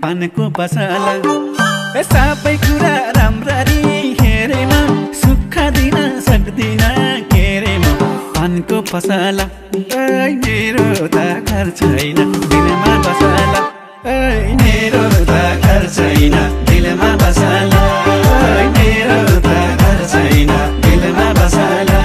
पानको पसला सबै कुरा राम्ररी हेरेमा सुख दिन सक्दिन केरेमा पानको पसला मेरो त घर छैन दिलमा बसला मेरो त घर छैन दिलमा बसला मेरो त घर छैन दिलमा बसला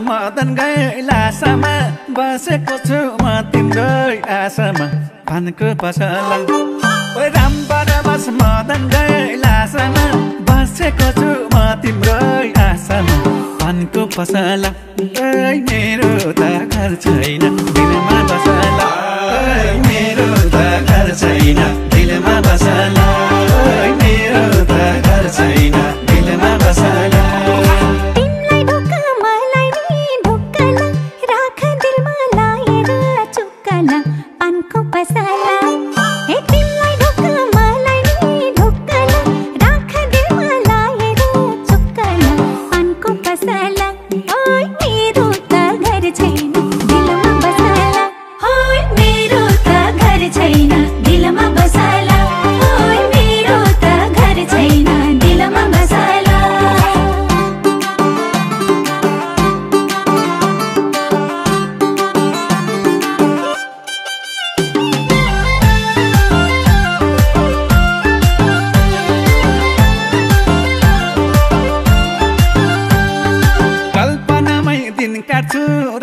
मदन गैलासामा बसेको छु म तिम्रै आशामा पानको पसला रामबाट बस मदन गैलासामा बसेको छु म तिम्रै आशामा पानको पसला मेरो त घर छैन दिलमा बसला मेरो त घर छैन दिलमा बसला मेरो त घर छैन दिलमा बसला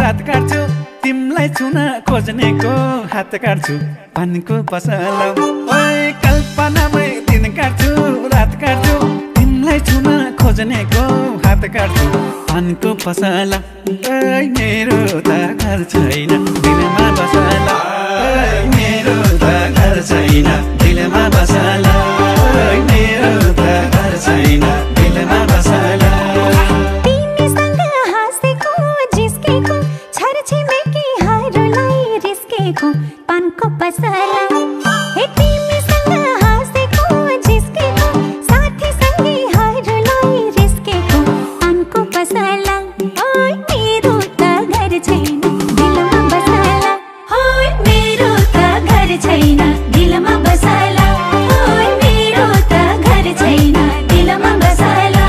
रात काट्छु तिमलाई छुन खोज्नेको हात काट्छु पानको पसला कल्पनामै दिन काट्छु रात काट्छु तिमलाई छुन खोज्नेको हात काट्छु पानको पसला मेरो त घर छैन दिलमा बसला मेरो त घर छैन दिलमा बसला मेरो त घर छैन दिलमा बसला पानको पसला तिमीसँग हाँसेको जिस्केको साथी सँगै हरूलाई रिस्केको पानको पसला मेरो त घर छैन दिलमा बसला मेरो त घर छैन दिलमा बसला मेरो त घर छैन दिलमा बसला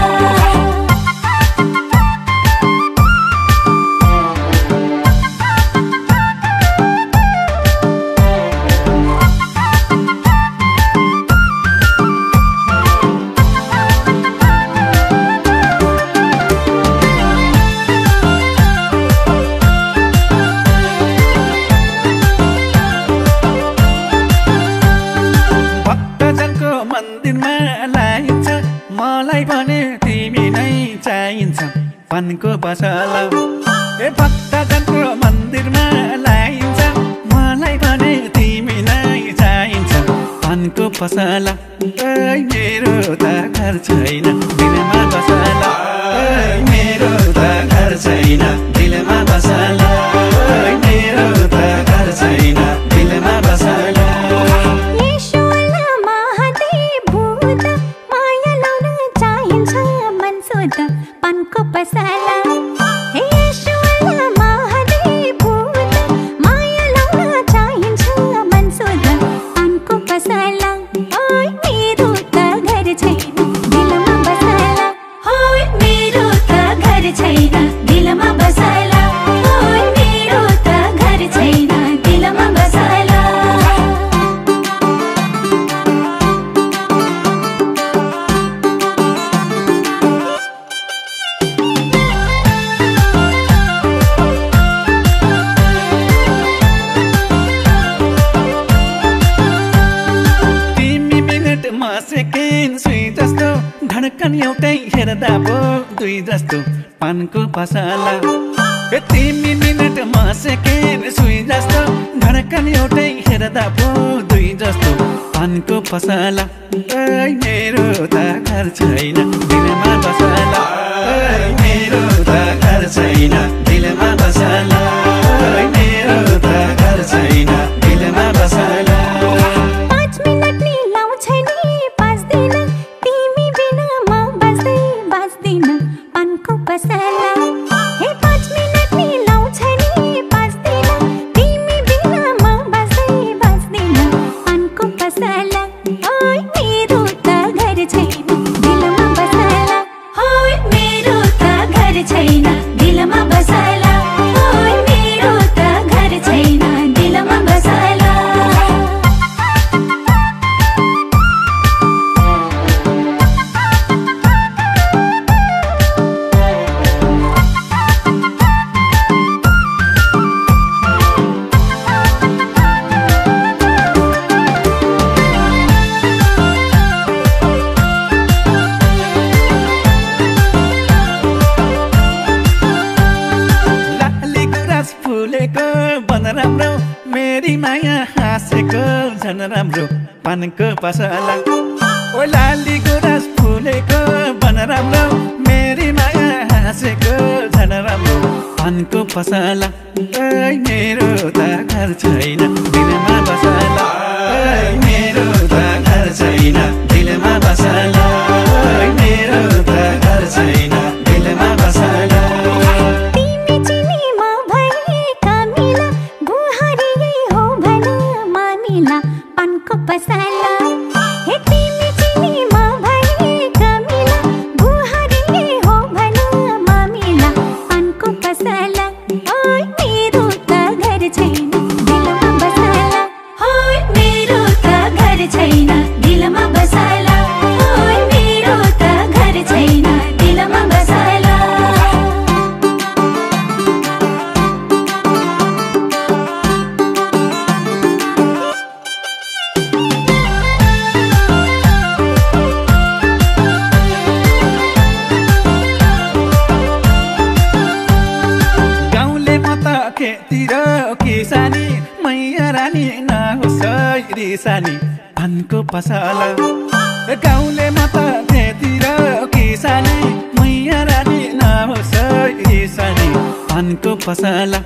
पानको पसला भक्तजनको मन्दिरमा लाइन्छ मलाई भने तिमी नै चाहिन्छ पानको पसला मेरो त घर छैन दिलमा बसला मेरो त घर छैन दिलमा बसला मेरो त घर छैन दिलमा बसाला ओइ मेरो त घर छैन दिलमा बसाला सेकेन्ड सुई जस्तो धड्कन एउटै हेर्दा पो दुई जस्तो पानको पसला तिमी मिनट म सेकेन्ड सुई जस्तो धड्कन एउटै हेर्दा पो दुई जस्तो पानको पसला ओइ मेरो त घर छैन दिलमा बसला ओइ मेरो त घर छैन दिलमा बसला ओइ मेरो त घर छैन दिलमा बसला बन राम्रो मेरी माया हाँसेको झन राम्रो पानको पसला ओ लाली गुराँस फुलेको बन राम्रो मेरी माया हाँसेको झन राम्रो पानको पसला ओइ मेरो त घर छैन दिलमा बसला ओइ मेरो त घर छैन दिलमा बसला ओइ मेरो त घर छैन दिलमा बसला पसला हे तिमी चिनीमा भए कमिला बुहारी हो भना मामिला पानको पसला ओइ मेरो त घर छैन दिलमा बसला ओइ मेरो त घर छैन दिलमा बसला ओइ मेरो त घर छैन दिलमा बसला खेतिर किसानी मैया रानी नहोस् रिसानी पानको पसला गाउँले म त खेतिर किसानी मैया रानी नहोस् रिसानी पानको पसला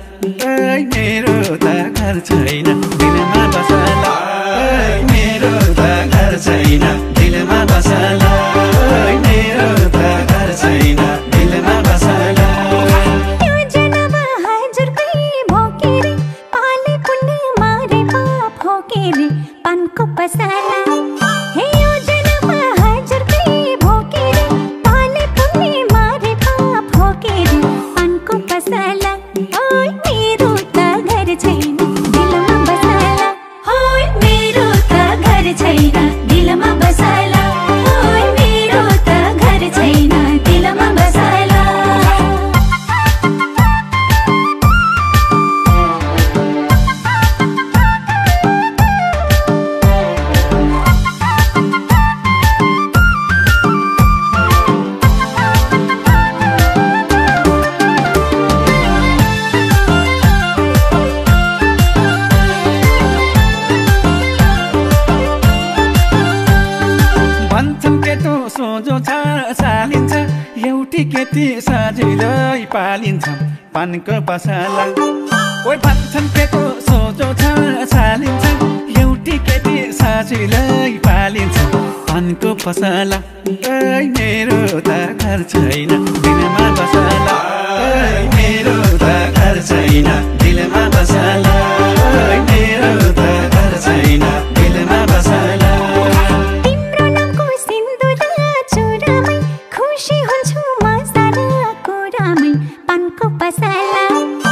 ओइ मेरो त घर छैन दिलमा बसला ओइ मेरो त घर छैन दिलमा बसला ओइ मेरो त घर छैन दिलमा बसला पानको पसला हे यो जनमा हजार कई भोकेरे पाले पुण्य मारे पाप होकेरे पानको पसला ओइ मेरो त घर छैन दिलमा बसला ओइ मेरो त घर छैन दिलमा बसला ओइ मेरो त घर छैन दिलमा बसला सोझो छ चालिन्छ एउटी केटी सजिलै पालिन्छ पानको पसला ओइ भन्छन् केटो सोझो छ चालिन्छ एउटी केटी सजिलै पालिन्छ पानको पसला ओइ मेरो त घर छैन दिलमा बसला ओइ मेरो त घर छैन दिलमा बसला ओइ मेरो त घर छैन दिलमा बसला खुशी हुन्छु म सारा कुरामै पानको पसला